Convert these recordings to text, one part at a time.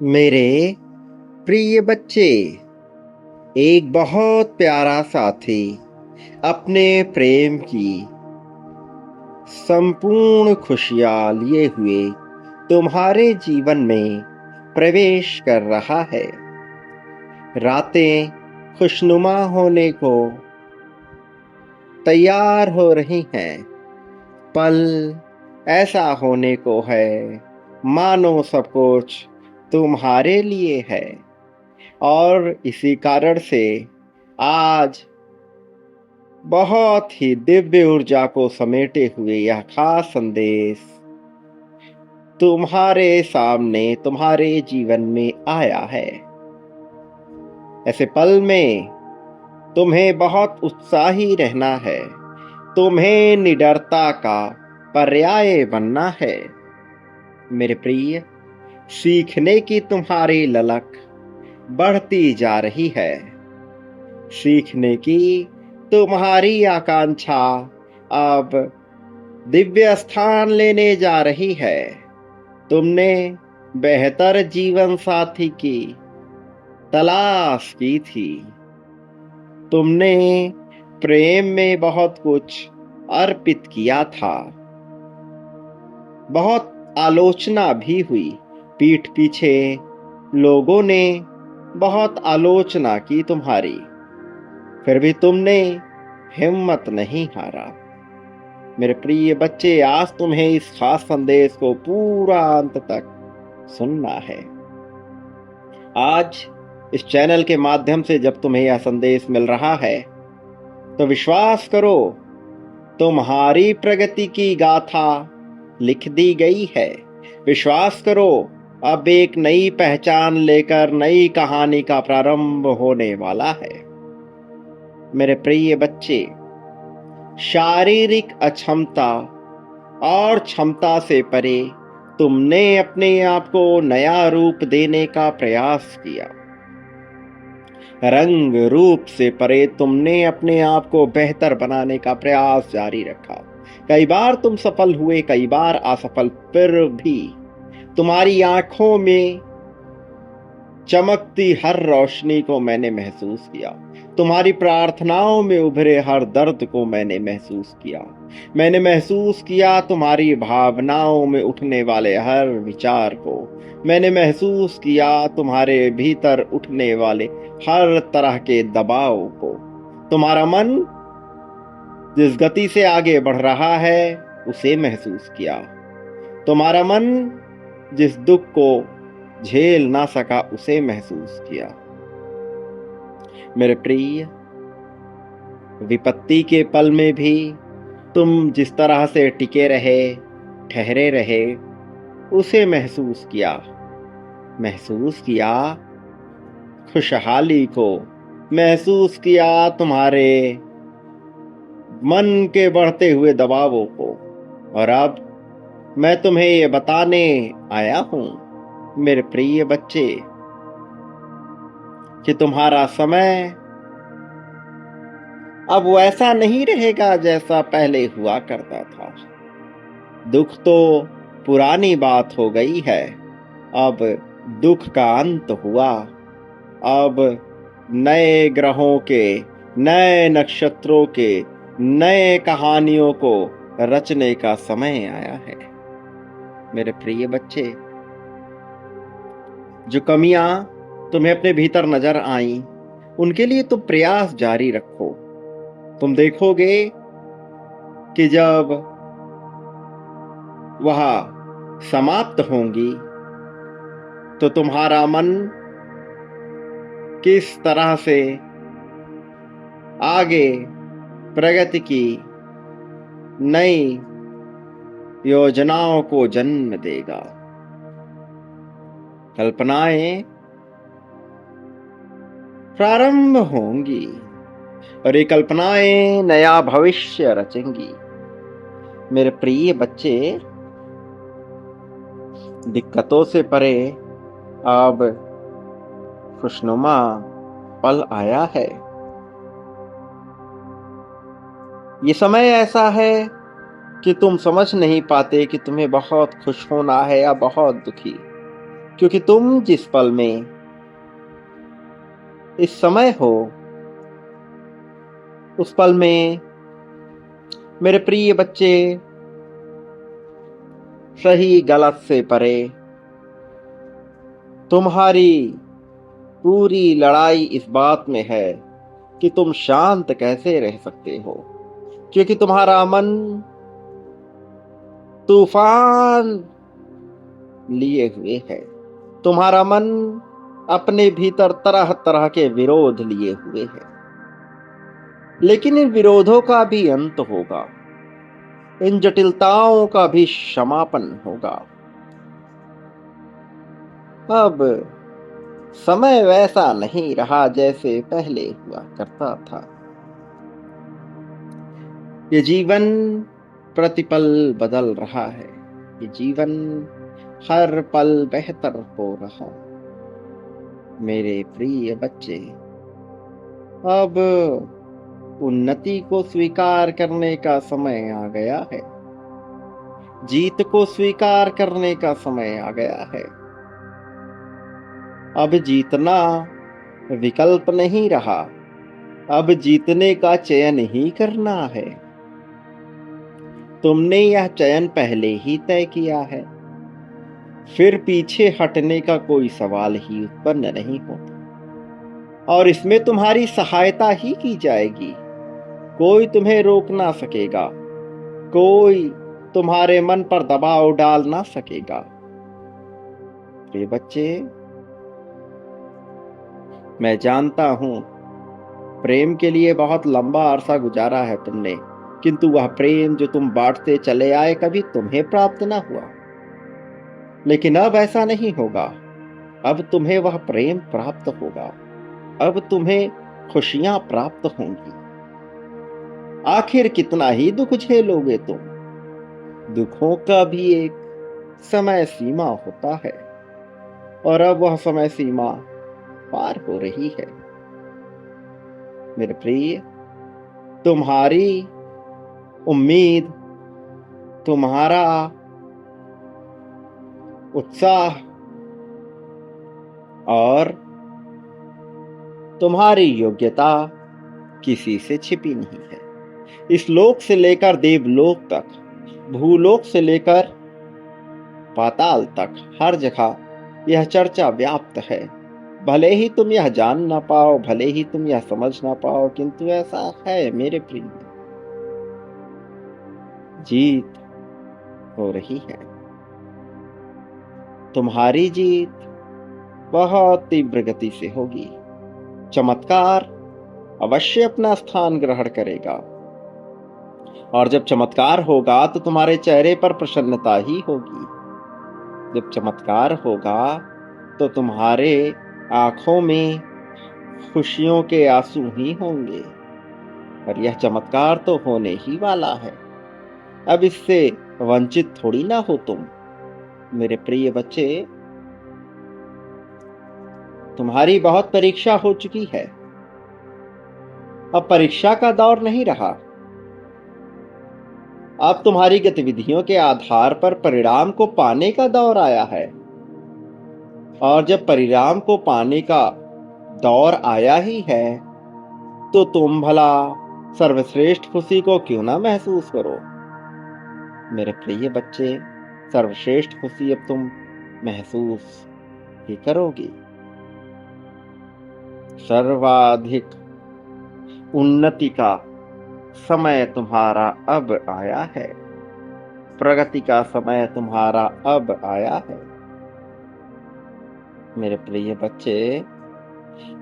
मेरे प्रिय बच्चे, एक बहुत प्यारा साथी अपने प्रेम की संपूर्ण खुशियां लिए हुए तुम्हारे जीवन में प्रवेश कर रहा है। रातें खुशनुमा होने को तैयार हो रही हैं। पल ऐसा होने को है मानो सब कुछ तुम्हारे लिए है। और इसी कारण से आज बहुत ही दिव्य ऊर्जा को समेटे हुए यह खास संदेश तुम्हारे सामने तुम्हारे जीवन में आया है। ऐसे पल में तुम्हें बहुत उत्साही रहना है। तुम्हें निडरता का पर्याय बनना है। मेरे प्रिय, सीखने की तुम्हारी ललक बढ़ती जा रही है। सीखने की तुम्हारी आकांक्षा अब दिव्य स्थान लेने जा रही है। तुमने बेहतर जीवन साथी की तलाश की थी। तुमने प्रेम में बहुत कुछ अर्पित किया था। बहुत आलोचना भी हुई। पीठ पीछे लोगों ने बहुत आलोचना की तुम्हारी, फिर भी तुमने हिम्मत नहीं हारा। मेरे प्रिय बच्चे, आज तुम्हें इस खास संदेश को पूरा अंत तक सुनना है। आज इस चैनल के माध्यम से जब तुम्हें यह संदेश मिल रहा है तो विश्वास करो, तुम्हारी प्रगति की गाथा लिख दी गई है। विश्वास करो, अब एक नई पहचान लेकर नई कहानी का प्रारंभ होने वाला है। मेरे प्रिय बच्चे, शारीरिक अक्षमता और क्षमता से परे तुमने अपने आप को नया रूप देने का प्रयास किया। रंग रूप से परे तुमने अपने आप को बेहतर बनाने का प्रयास जारी रखा। कई बार तुम सफल हुए, कई बार असफल, फिर भी तुम्हारी आंखों में चमकती हर रोशनी को मैंने महसूस किया। तुम्हारी प्रार्थनाओं में उभरे हर दर्द को मैंने महसूस किया। मैंने महसूस किया तुम्हारी भावनाओं में उठने वाले हर विचार को। मैंने महसूस किया तुम्हारे भीतर उठने वाले हर तरह के दबाव को। तुम्हारा मन जिस गति से आगे बढ़ रहा है उसे महसूस किया। तुम्हारा मन जिस दुख को झेल ना सका उसे महसूस किया। मेरे प्रिय, विपत्ति के पल में भी तुम जिस तरह से टिके रहे, ठहरे रहे, उसे महसूस किया। महसूस किया खुशहाली को, महसूस किया तुम्हारे मन के बढ़ते हुए दबावों को। और अब मैं तुम्हें ये बताने आया हूं, मेरे प्रिय बच्चे, कि तुम्हारा समय अब वैसा नहीं रहेगा जैसा पहले हुआ करता था। दुख तो पुरानी बात हो गई है। अब दुख का अंत हुआ। अब नए ग्रहों के, नए नक्षत्रों के, नए कहानियों को रचने का समय आया है। मेरे प्रिय बच्चे, जो कमियां तुम्हें अपने भीतर नजर आईं, उनके लिए तुम प्रयास जारी रखो। तुम देखोगे कि जब वह समाप्त होंगी तो तुम्हारा मन किस तरह से आगे प्रगति की नई योजनाओं को जन्म देगा। कल्पनाएं प्रारंभ होंगी और ये कल्पनाएं नया भविष्य रचेंगी। मेरे प्रिय बच्चे, दिक्कतों से परे अब खुशनुमा पल आया है। ये समय ऐसा है कि तुम समझ नहीं पाते कि तुम्हें बहुत खुश होना है या बहुत दुखी। क्योंकि तुम जिस पल में इस समय हो, उस पल में मेरे प्रिय बच्चे सही गलत से परे तुम्हारी पूरी लड़ाई इस बात में है कि तुम शांत कैसे रह सकते हो, क्योंकि तुम्हारा मन तूफान लिए हुए है। तुम्हारा मन अपने भीतर तरह तरह के विरोध लिए हुए है, लेकिन इन विरोधों का भी अंत होगा, इन जटिलताओं का भी समापन होगा। अब समय वैसा नहीं रहा जैसे पहले हुआ करता था। ये जीवन प्रतिपल बदल रहा है, ये जीवन हर पल बेहतर हो रहा। मेरे प्रिय बच्चे, अब उन्नति को स्वीकार करने का समय आ गया है, जीत को स्वीकार करने का समय आ गया है। अब जीतना विकल्प नहीं रहा, अब जीतने का चयन ही करना है। तुमने यह चयन पहले ही तय किया है, फिर पीछे हटने का कोई सवाल ही उत्पन्न नहीं होता, और इसमें तुम्हारी सहायता ही की जाएगी। कोई तुम्हें रोक ना सकेगा, कोई तुम्हारे मन पर दबाव डाल ना सकेगा। प्रिय बच्चे, मैं जानता हूं प्रेम के लिए बहुत लंबा अरसा गुजारा है तुमने, किंतु वह प्रेम जो तुम बांटते चले आए कभी तुम्हें प्राप्त ना हुआ। लेकिन अब ऐसा नहीं होगा, अब तुम्हें वह प्रेम प्राप्त होगा, अब तुम्हें खुशियां प्राप्त होंगी। आखिर कितना ही दुख झेलोगे तुम? दुखों का भी एक समय सीमा होता है, और अब वह समय सीमा पार हो रही है। मेरे प्रिय, तुम्हारी उम्मीद, तुम्हारा उत्साह और तुम्हारी योग्यता किसी से छिपी नहीं है। इस लोक से लेकर देवलोक तक, भूलोक से लेकर पाताल तक, हर जगह यह चर्चा व्याप्त है। भले ही तुम यह जान ना पाओ, भले ही तुम यह समझ ना पाओ, किंतु ऐसा है मेरे प्रिय। जीत हो रही है, तुम्हारी जीत बहुत तीव्र गति से होगी। चमत्कार अवश्य अपना स्थान ग्रहण करेगा, और जब चमत्कार होगा तो तुम्हारे चेहरे पर प्रसन्नता ही होगी। जब चमत्कार होगा तो तुम्हारे आंखों में खुशियों के आंसू ही होंगे, और यह चमत्कार तो होने ही वाला है। अब इससे वंचित थोड़ी ना हो तुम। मेरे प्रिय बच्चे, तुम्हारी बहुत परीक्षा हो चुकी है, अब परीक्षा का दौर नहीं रहा। अब तुम्हारी गतिविधियों के आधार पर परिणाम को पाने का दौर आया है, और जब परिणाम को पाने का दौर आया ही है तो तुम भला सर्वश्रेष्ठ खुशी को क्यों ना महसूस करो। मेरे प्रिय बच्चे, सर्वश्रेष्ठ खुशी अब तुम महसूस ही करोगी। सर्वाधिक उन्नति का समय तुम्हारा अब आया है, प्रगति का समय तुम्हारा अब आया है। मेरे प्रिय बच्चे,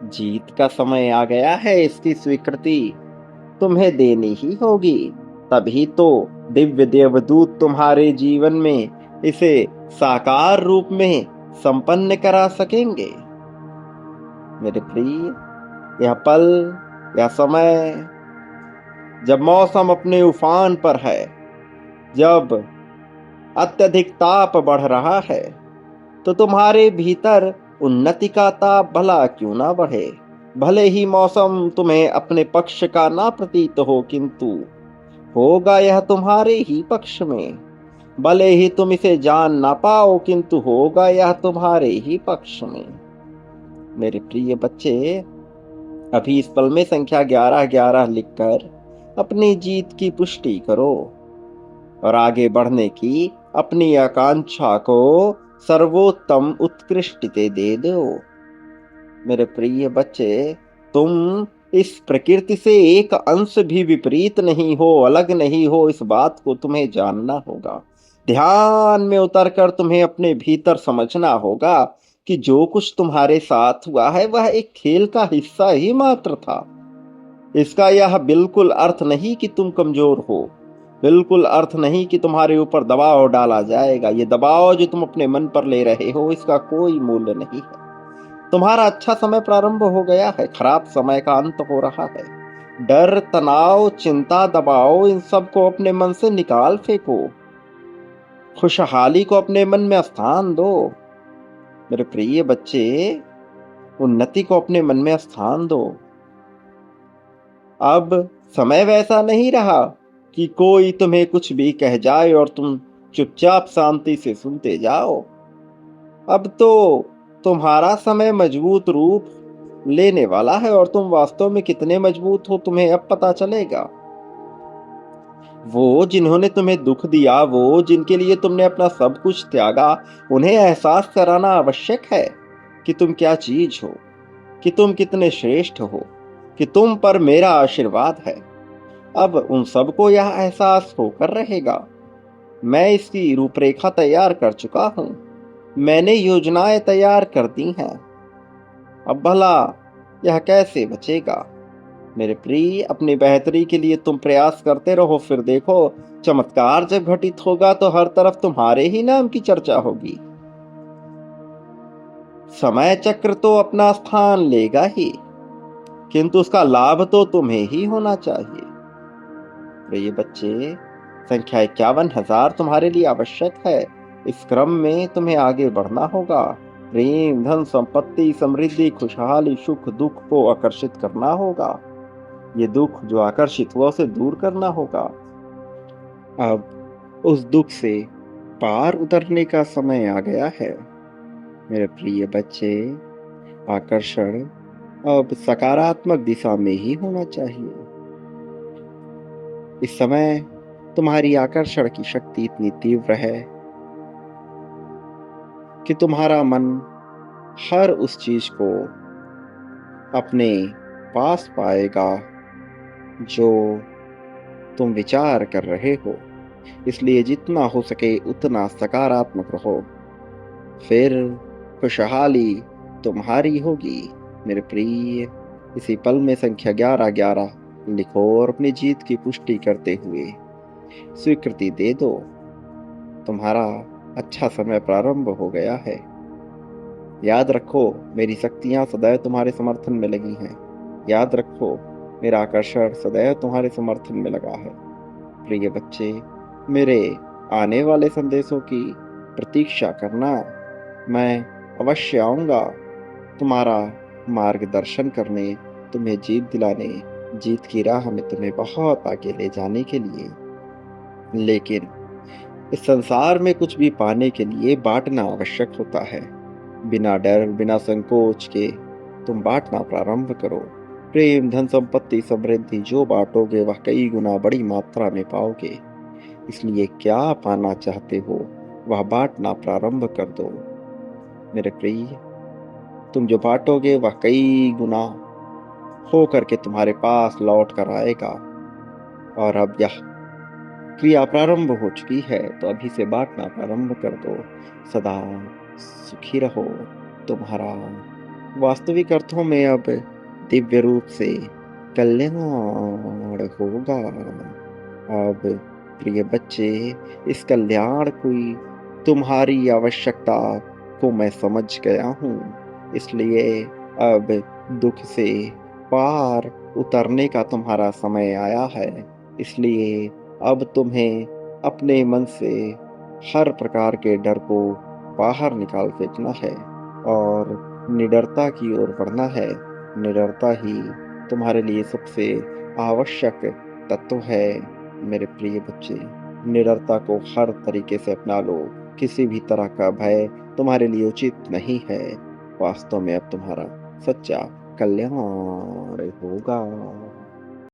जीत का समय आ गया है, इसकी स्वीकृति तुम्हें देनी ही होगी, तभी तो दिव्य देवदूत तुम्हारे जीवन में इसे साकार रूप में संपन्न करा सकेंगे। मेरे प्रिय, यह पल, यह समय, जब मौसम अपने उफान पर है, जब अत्यधिक ताप बढ़ रहा है, तो तुम्हारे भीतर उन्नति का ताप भला क्यों ना बढ़े। भले ही मौसम तुम्हें अपने पक्ष का ना प्रतीत हो, किंतु होगा यह तुम्हारे ही पक्ष में। भले ही तुम इसे जान ना पाओ, किंतु होगा यह तुम्हारे ही पक्ष में। मेरे प्रिय बच्चे, अभी इस पल में संख्या 1111 लिखकर अपनी जीत की पुष्टि करो और आगे बढ़ने की अपनी आकांक्षा को सर्वोत्तम उत्कृष्टते दे दो। मेरे प्रिय बच्चे, तुम इस प्रकृति से एक अंश भी विपरीत नहीं हो, अलग नहीं हो। इस बात को तुम्हें जानना होगा। ध्यान में उतरकर तुम्हें अपने भीतर समझना होगा कि जो कुछ तुम्हारे साथ हुआ है वह एक खेल का हिस्सा ही मात्र था। इसका यह बिल्कुल अर्थ नहीं कि तुम कमजोर हो, बिल्कुल अर्थ नहीं कि तुम्हारे ऊपर दबाव डाला जाएगा। ये दबाव जो तुम अपने मन पर ले रहे हो, इसका कोई मूल्य नहीं है। तुम्हारा अच्छा समय प्रारंभ हो गया है, खराब समय का अंत हो रहा है। डर, तनाव, चिंता, दबाव, इन सब को अपने मन से निकाल फेंको। खुशहाली को अपने मन में स्थान दो। मेरे प्रिय बच्चे, उन्नति को अपने मन में स्थान दो। अब समय वैसा नहीं रहा कि कोई तुम्हें कुछ भी कह जाए और तुम चुपचाप शांति से सुनते जाओ। अब तो तुम्हारा समय मजबूत रूप लेने वाला है और तुम वास्तव में कितने मजबूत हो तुम्हें अब पता चलेगा। वो जिन्होंने तुम्हें दुख दिया, वो जिनके लिए तुमने अपना सब कुछ त्यागा, उन्हें एहसास कराना आवश्यक है कि तुम क्या चीज हो, कि तुम कितने श्रेष्ठ हो, कि तुम पर मेरा आशीर्वाद है। अब उन सबको यह एहसास होकर रहेगा। मैं इसकी रूपरेखा तैयार कर चुका हूं, मैंने योजनाएं तैयार कर दी हैं। अब भला यह कैसे बचेगा? मेरे प्रिय, अपनी बेहतरी के लिए तुम प्रयास करते रहो, फिर देखो चमत्कार जब घटित होगा तो हर तरफ तुम्हारे ही नाम की चर्चा होगी। समय चक्र तो अपना स्थान लेगा ही, किंतु उसका लाभ तो तुम्हें ही होना चाहिए। प्रिय बच्चे, संख्या 51,000 तुम्हारे लिए आवश्यक है। इस क्रम में तुम्हें आगे बढ़ना होगा। प्रेम, धन, संपत्ति, समृद्धि, खुशहाली, सुख, दुख को आकर्षित करना होगा। ये दुख जो आकर्षित हुआ उसे दूर करना होगा। अब उस दुख से पार उतरने का समय आ गया है। मेरे प्रिय बच्चे, आकर्षण अब सकारात्मक दिशा में ही होना चाहिए। इस समय तुम्हारी आकर्षण की शक्ति इतनी तीव्र है कि तुम्हारा मन हर उस चीज को अपने पास पाएगा जो तुम विचार कर रहे हो। इसलिए जितना हो सके उतना सकारात्मक रहो, फिर खुशहाली तुम्हारी होगी। मेरे प्रिय, इसी पल में संख्या 1111 लिखो और अपनी जीत की पुष्टि करते हुए स्वीकृति दे दो। तुम्हारा अच्छा समय प्रारंभ हो गया है। याद रखो, मेरी शक्तियां सदैव तुम्हारे समर्थन में लगी हैं। याद रखो, मेरा आकर्षण सदैव तुम्हारे समर्थन में लगा है। प्रिय बच्चे, मेरे आने वाले संदेशों की प्रतीक्षा करना। मैं अवश्य आऊंगा तुम्हारा मार्गदर्शन करने, तुम्हें जीत दिलाने, जीत की राह में तुम्हें बहुत आगे ले जाने के लिए। लेकिन इस संसार में कुछ भी पाने के लिए बांटना आवश्यक होता है। बिना डर, बिना संकोच के तुम बांटना प्रारंभ करो। प्रेम, धन, संपत्ति, समृद्धि जो बांटोगे वह कई गुना बड़ी मात्रा में पाओगे। इसलिए क्या पाना चाहते हो वह बांटना प्रारंभ कर दो। मेरे प्रिय, तुम जो बांटोगे वह कई गुना हो करके तुम्हारे पास लौट कर आएगा। और अब यह क्रिया प्रारंभ हो चुकी है, तो अभी से बांटना प्रारंभ कर दो। सदा सुखी रहो। तुम्हारा वास्तविक अर्थों में अब दिव्य रूप से कल्याण होगा। अब प्रिय बच्चे, इस कल्याण की तुम्हारी आवश्यकता को मैं समझ गया हूँ। इसलिए अब दुख से पार उतरने का तुम्हारा समय आया है। इसलिए अब तुम्हें अपने मन से हर प्रकार के डर को बाहर निकाल फेंकना है और निडरता की ओर बढ़ना है। निडरता ही तुम्हारे लिए सबसे आवश्यक तत्व है। मेरे प्रिय बच्चे, निडरता को हर तरीके से अपना लो। किसी भी तरह का भय तुम्हारे लिए उचित नहीं है। वास्तव में अब तुम्हारा सच्चा कल्याण होगा।